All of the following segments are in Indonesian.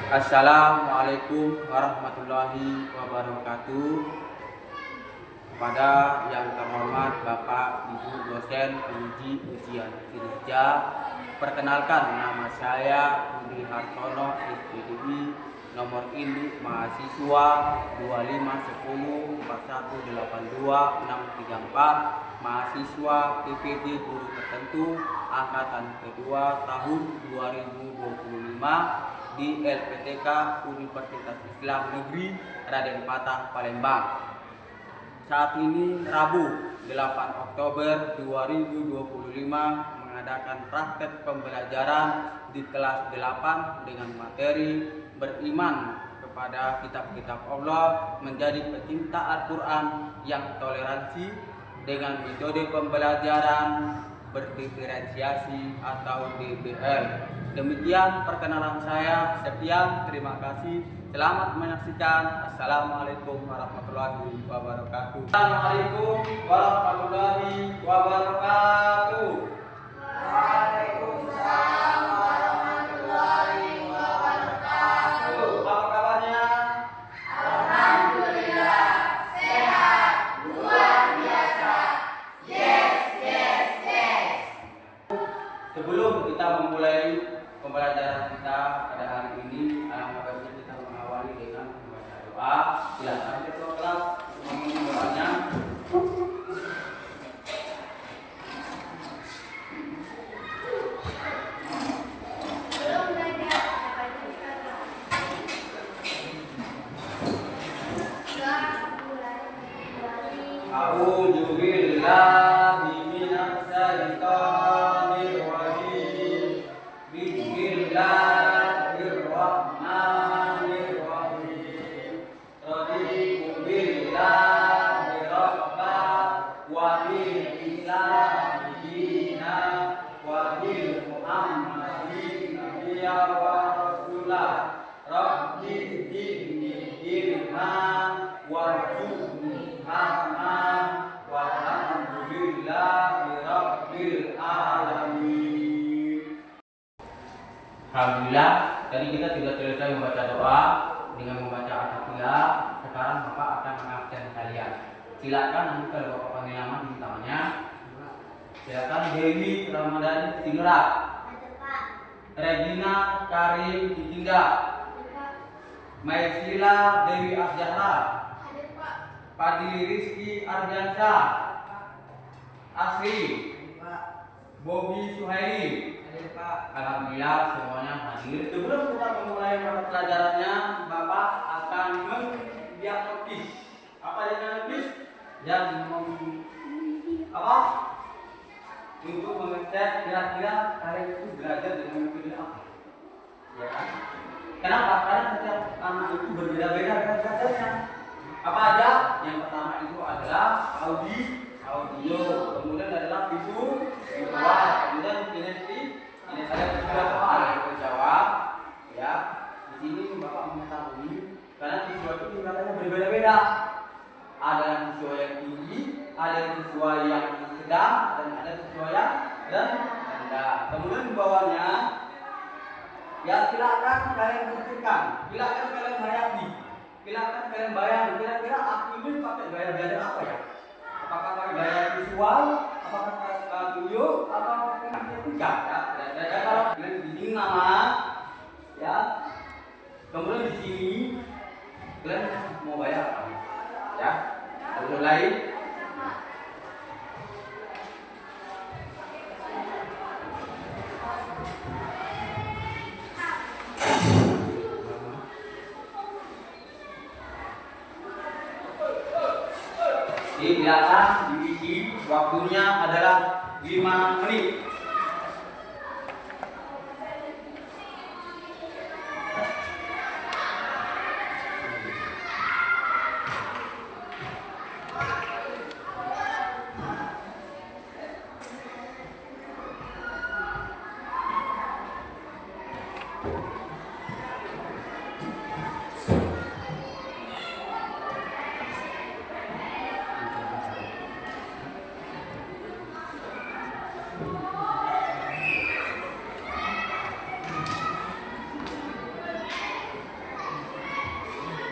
Assalamualaikum warahmatullahi wabarakatuh. Kepada yang terhormat Bapak Ibu dosen penguji ujian kinerja, perkenalkan nama saya Budi Hartono, SPDI, nomor induk mahasiswa 25184182634, mahasiswa PPD guru tertentu angkatan kedua tahun 2025 di LPTK Universitas Islam Negeri Raden Patah, Palembang. Saat ini Rabu 8 Oktober 2025 mengadakan praktek pembelajaran di kelas 8 dengan materi beriman kepada kitab-kitab Allah, menjadi pecinta Al-Quran yang toleransi dengan metode pembelajaran berdiferensiasi atau DBL. Demikian perkenalan saya. Sekian, terima kasih. Selamat menyaksikan. Assalamualaikum warahmatullahi wabarakatuh. Assalamualaikum warahmatullahi wabarakatuh. Waalaikumsalam warahmatullahi wabarakatuh. Apa kabarnya? Alhamdulillah, sehat, luar biasa. Yes. Sebelum kita memulai pembelajaran kita pada hari ini, alangkah baiknya kita mengawali dengan membaca doa. Silakan ketua kelas memimpin doanya. A'udzu billahi minasy syaithanir rajim. Bismillahirrahmanirrahim. Raditu billahi rabba wa bil islami dina wa bil muhammadin nabiyya wa rasulah. Rabbi zidni ilman warzuqni rahman walhamdulillahi rabbil alamin. Alhamdulillah, tadi kita sudah selesai membaca doa dengan membaca Al-Fatihah. Sekarang Bapak akan mengabsen kalian. Silakan nanti kalau Bapak panggil nama di namanya. Silakan Dewi Ramadhani Sinurat, Regina Karim Cicinda, Maisila Dewi Asjahra, Fadli Rizky Ardiansyah, Asri, Bobi Suhaili. Alhamdulillah semuanya hadir. Sebelum kita memulai mata pelajarannya, Bapak akan mendiagnosis. Apa diagnosis? Dan untuk mengecek kira-kira kalian itu belajar dengan metode apa? Ya kan? Kenapa? Karena setiap anak itu berbeda-beda belajarnya. Apa aja? Yang pertama itu adalah audio, kemudian adalah visual, kemudian kinestetik. Ini saya sudah soal terjawab, ya. Di sini Bapak mengetahui karena siswa itu tingkatannya berbeda-beda. Ada yang siswa yang tinggi, ada yang siswa yang sedang, dan ada siswa yang rendah. Kemudian di bawahnya, ya silakan kalian pikirkan, silakan kalian hayati, silakan kalian bayang. Kira-kira aku ini pakai gaya belajar apa ya? Apakah pakai gaya visual, apakah pakai audio, atau pakai ketika? Ya, kalau kalian di sini nama, ya, kemudian di sini kalian mau bayar apa? Ya, mulai. Di belakang diisi waktunya adalah 5 menit.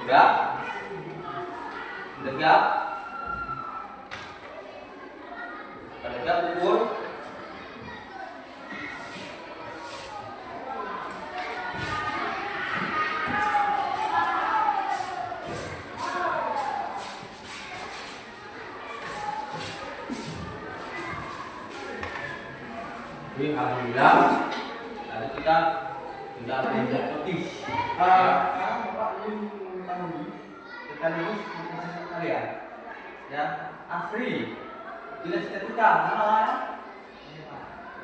Sudah? Sudah siap? Sudah siap pukul? Jadi alhamdulillah tadi kita sudah belajar petis. Sekarang Bapak ingin mengetahui sekaligus mengasihkan kalian ya Asri kinestetika mana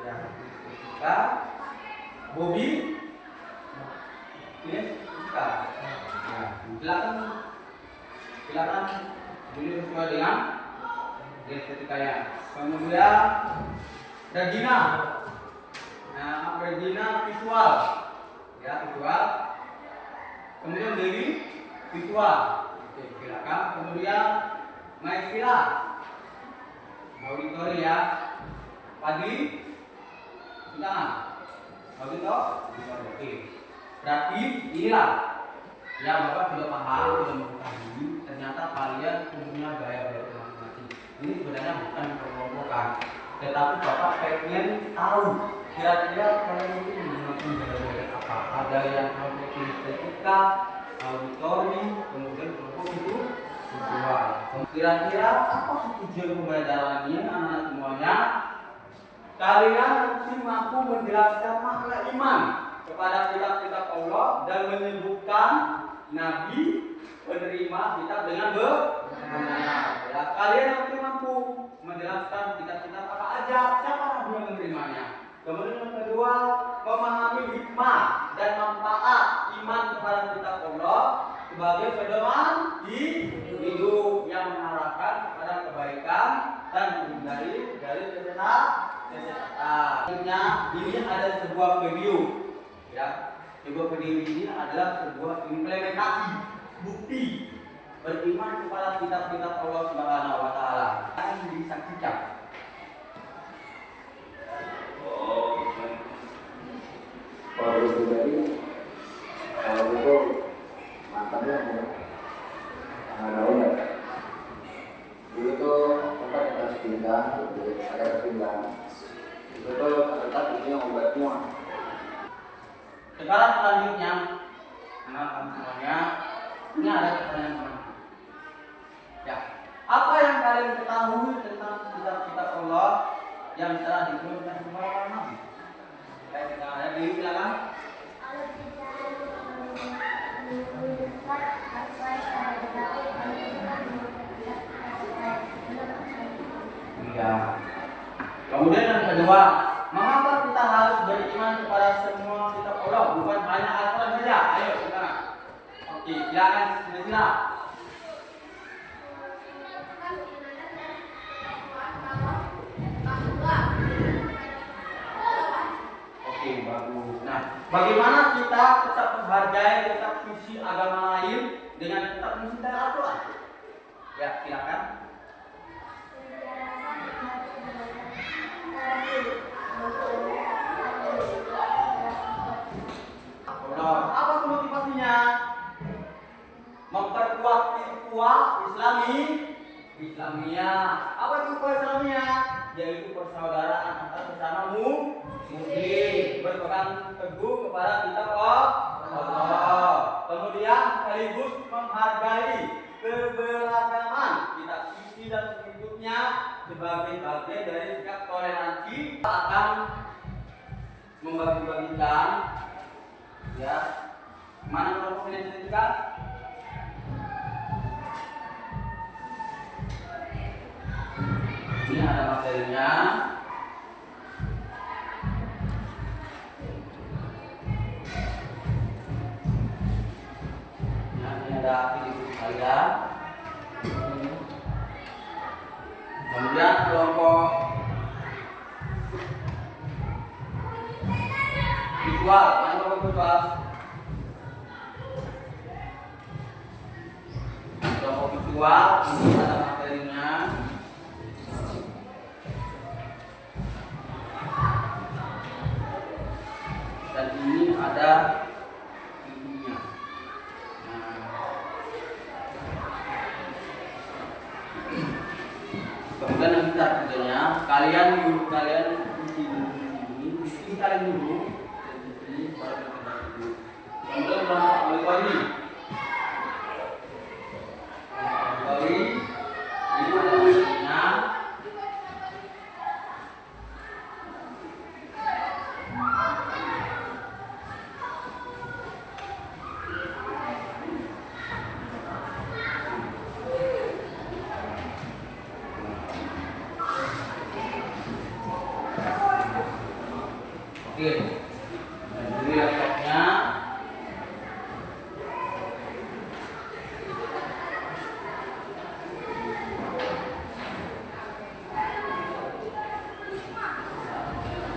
ya kinestetika Bobby kinestetika ya silakan dulu sesuai dengan kinestetikanya. Kemudian Regina, nah Regina visual, ya visual. Kemudian Dewi visual, oke silakan. Kemudian Maisila, auditori ya. Pagi, tangan, auditor, oke. Berarti inilah yang Bapak sudah paham, sudah mengetahui. Ternyata kalian punya gaya-gaya masing-masing. Ini sebenarnya bukan perlombokan. Tetapi Bapak pengen tahu kira-kira kalian itu menggunakan gaya-gaya apa? Ada yang kelompok kinestetika, auditori, kemudian kelompok itu visual. Kira-kira apa tujuan pembelajarannya anak-anak semuanya? Kalian harus mampu menjelaskan makna iman kepada kitab-kitab Allah dan menyebutkan nabi penerima kitab dengan benar. Ya, kalian harus mampu menjelaskan kitab-kitab apa aja, siapa nabi yang menerimanya. Kemudian yang kedua, memahami hikmah dan manfaat iman kepada kitab Allah sebagai pedoman hidup yang mengarahkan kepada kebaikan dan menghindari dari kesesatan. Ini ada sebuah video, ya. Sebuah video ini adalah sebuah implementasi bukti beriman kepada kitab-kitab Allah Subhanahu wa taala. Akan disaksikan. Kalau itu tadi, kalau itu mantapnya ada ulat. Dulu tuh tempat kita pindah, ada pindah. Itu tuh tempat ini obatnya. Sekarang selanjutnya, anak-anak semuanya, ini ada pertanyaan. Ya, apa yang kalian ketahui tentang kitab-kitab Allah yang telah diturunkan kepada para nabi? Baik, kita ada di silakan. Ya. Kemudian yang kedua, mengapa kita harus beriman kepada semua kitab Allah, bukan hanya Al-Quran saja? Ayo kita. Oke, silakan bismillah. Oke, bagus. Nah, bagaimana kita tetap menghargai kitab suci agama lain dengan tetap mencintai Al-Quran? Ya, silakan. Apa motivasinya? Memperkuat ukhuwah Islamiyah. Apa itu ukhuwah Islamiyah? Yaitu persaudaraan antar sesama muslim, berpegang teguh kepada kitab Allah. Kemudian sekaligus menghargai keberagaman kitab suci dan pengikutnya sebagai bagian dari sikap toleransi. Akan membagi-bagikan ya mana kelompok kinestetika? Ini ada materinya. Nah, ini ada aktivitas saya. Kemudian kelompok visual, mana kelompok visual? Kelompok visual ini ada materinya. Dan ini ada ininya. Nah, bukan yang kita kerjanya. Kalian dulu, kalian di sini kalian dulu. Di sini baru kita dulu. Kemudian balik lagi. Kali ini ada musiknya. Oke, jadi laptopnya.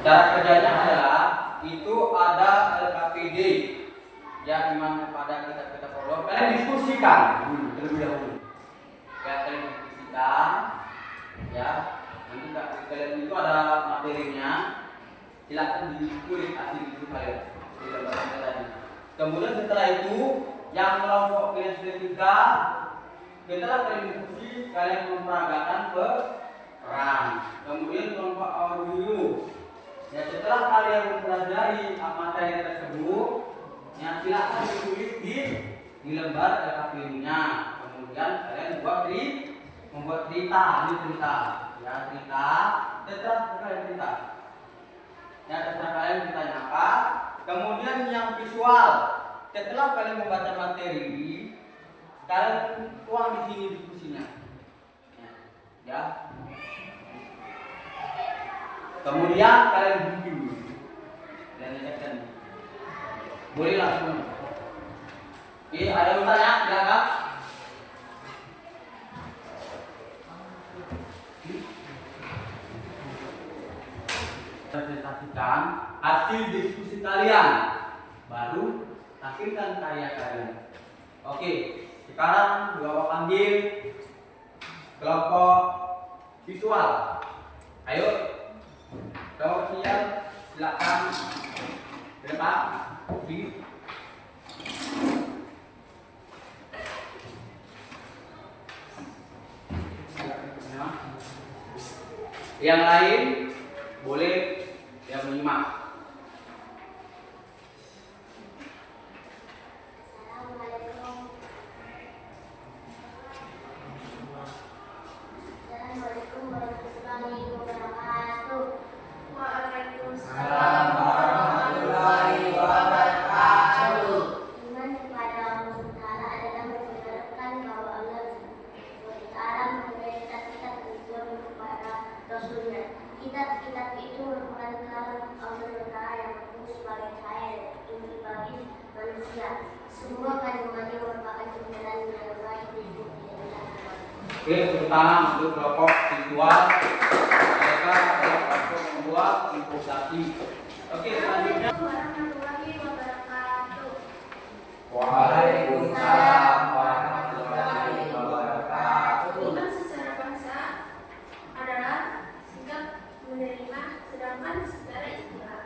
Cara kerjanya adalah itu ada LKPD yang dimana pada kita follow. Kalian diskusikan dulu terlebih dahulu. Ya, kalian diskusikan. Ya, nanti kalian itu ada materinya. Silakan dikulik hasil itu kalian. Kemudian setelah itu yang kelompok kalian sudah tiga, setelah kalian diskusi, kalian memperagakan peran. Kemudian kelompok audio. Ya, setelah kalian mempelajari materi tersebut, ya silakan ditulis di lembar LKPD-nya. Kemudian kalian membuat cerita, ini cerita. Ya, cerita. Setelah kalian cerita. Ya, terserah kalian ditanya apa. Kemudian yang visual, setelah kalian membaca materi, kalian tuang di sini diskusinya. Ya. Kemudian kalian review dan cekkan. Boleh langsung. Oke, ada yang bertanya? Silakan. Presentasikan hasil diskusi kalian, baru hasilkan karya kalian. Oke, sekarang bapak panggil kelompok visual. Ayo, kelompok visual silakan ke depan. Yang lain boleh yang menyimak. Assalamualaikum warahmatullahi wabarakatuh. Waalaikumsalam warahmatullahi wabarakatuh. Iman kepada Allah Ta'ala adalah membenarkan bahwa Allah Ta'ala mengirimkan kitab tujuan kepada Rasulnya. Kitab-kitab itu merupakan kalam Allah Ta'ala yang berfungsi sebagai cahaya tinggi bagi manusia. Semua kandungannya merupakan kebenaran yang baik di bumi dan akhirat. Oke, terutama untuk kelompok visual, mereka adalah kelompok membuat investasi. Oke, selanjutnya. Warahmatullahi wabarakatuh. Waalaikumsalam warahmatullahi wabarakatuh. Iman secara bahasa adalah sikap menerima, sedangkan secara istilah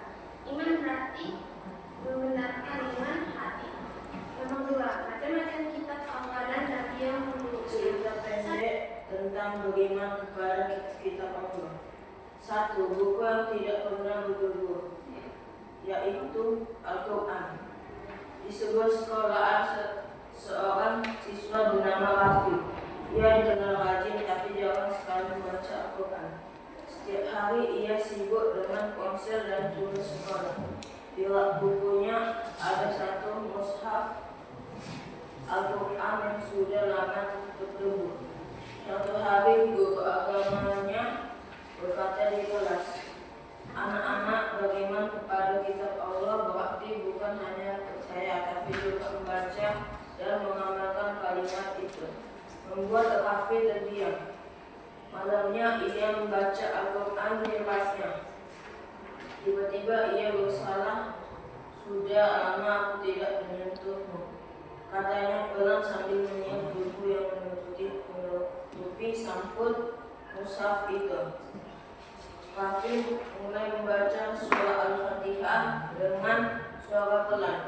iman berarti membenarkan iman hati. Nomor 2, macam-macam kitab awalan Nabi yang Cerita pendek tentang beriman kepada kitab Allah. 1. Buku yang tidak pernah bergugur, yaitu Al-Quran. Di sebuah sekolahan seorang siswa bernama Rafi. Ia dikenal rajin tapi jarang sekali membaca Al-Quran. Setiap hari ia sibuk dengan ponsel dan tugas sekolah. Di rak bukunya ada satu mushaf Al-Quran yang sudah lama berdebu. Suatu hari guru agamanya berkata di kelas, "Anak-anak beriman kepada kitab Allah berarti bukan hanya percaya tapi juga membaca dan mengamalkan kalimat itu." Membuat Rafi terdiam. Malamnya ia membaca Al-Quran di kelasnya. Tiba-tiba ia bersalah, "Sudah lama aku tidak menyentuhmu," katanya pelan sambil menyiap buku yang menutupi sampul mushaf itu. Rafi mulai membaca surah Al-Fatihah dengan suara pelan.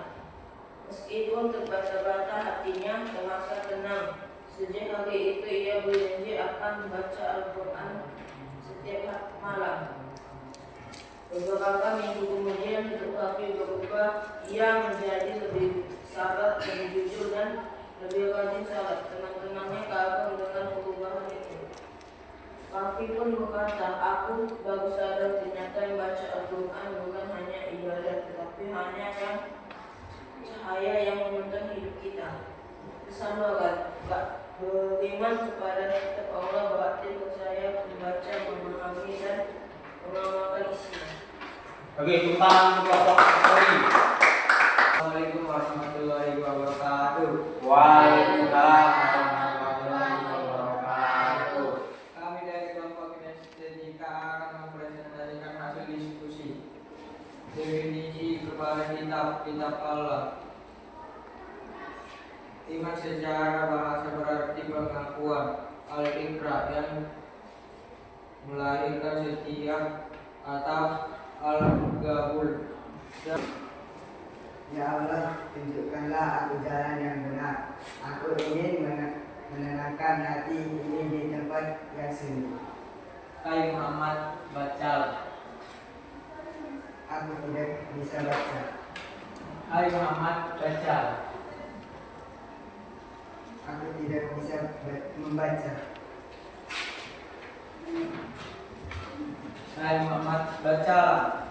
Meskipun terbata-bata hatinya terasa tenang, Sejak hari itu ia berjanji akan membaca Al-Quran setiap malam. Beberapa minggu kemudian tetapi berubah, ia menjadi lebih sabar, lebih jujur dan lebih rajin salat. Teman-temannya kagum dengan perubahan itu. Rafi pun berkata, aku baru sadar ternyata membaca Al-Quran bukan hanya ibadah, tetapi hanya yang cahaya yang menuntun hidup kita. Pesan beriman kepada kitab Allah berarti percaya, membaca, memahami dan mengamalkan isinya. Oke, tentang kelompok story. Assalamualaikum warahmatullahi wabarakatuh. Waalaikumsalam warahmatullahi wabarakatuh. Kami dari kelompok kinestetika akan mempresentasikan hasil diskusi. Definisi kepada kitab Allah. Iman secara bahasa berarti pengakuan, al-iqrar yang melahirkan setiap atau al-gabul. Ya Allah, tunjukkanlah aku jalan yang benar. Aku ingin menenangkan hati ini di tempat yang sunyi. Hai Muhammad, bacalah. Aku tidak bisa baca. Hai Muhammad, bacalah. Aku tidak bisa membaca. Hai Muhammad, bacalah.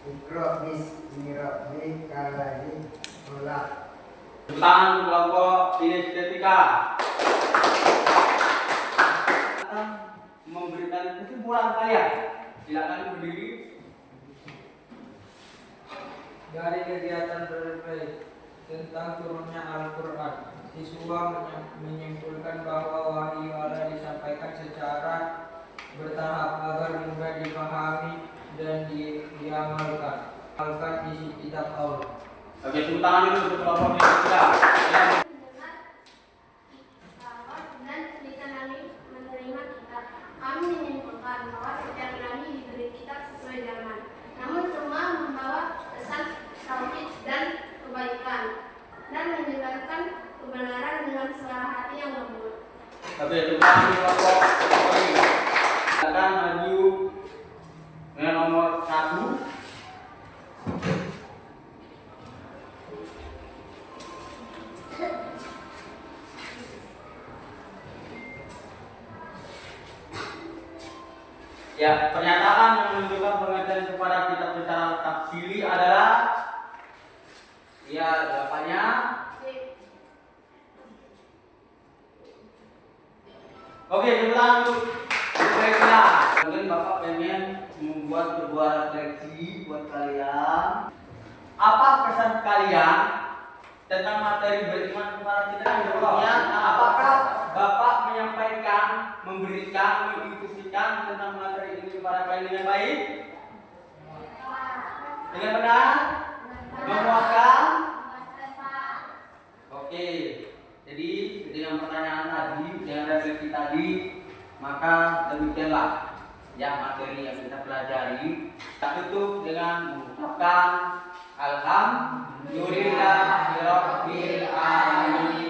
Iqra bismi rabbikal ladzi khalaq. Tentang kelompok kinestetika akan memberikan kesimpulan kalian. Silakan berdiri. Dari kegiatan berbagai tentang turunnya Al-Quran, siswa menyimpulkan bahwa wahyu Allah disampaikan secara bertahap agar mudah dipahami dan diamalkan. Amalkan isi kitab Allah. Oke, tepuk tangan dulu untuk kelompok kinestetika. Dan ketika kami menerima kitab, kami menyimpulkan bahwa setiap nabi diberi kitab sesuai zaman. Namun semua membawa pesan tauhid dan kebaikan dan menjelaskan kebenaran dengan suara hati yang lembut. Oke, tepuk tangan untuk kelompok kinestetika. Silakan maju dengan nomor 1. Ya, pernyataan yang menunjukkan pengertian kepada kitab secara tafsiri adalah ya, jawabannya oke, sebentar untuk refleksi. Mungkin Bapak pengen membuat sebuah refleksi buat kalian. Apa pesan kalian tentang materi beriman kepada kita? Apakah Bapak menyampaikan, memberikan, menginstruksikan tentang materi ini kepada kalian dengan baik? Dengan benar? Memuaskan? Oke. Jadi dengan pertanyaan tadi, dengan refleksi tadi, maka demikianlah yang materi yang kita pelajari. Kita tutup dengan mengucapkan alhamdulillahirabbil alamin.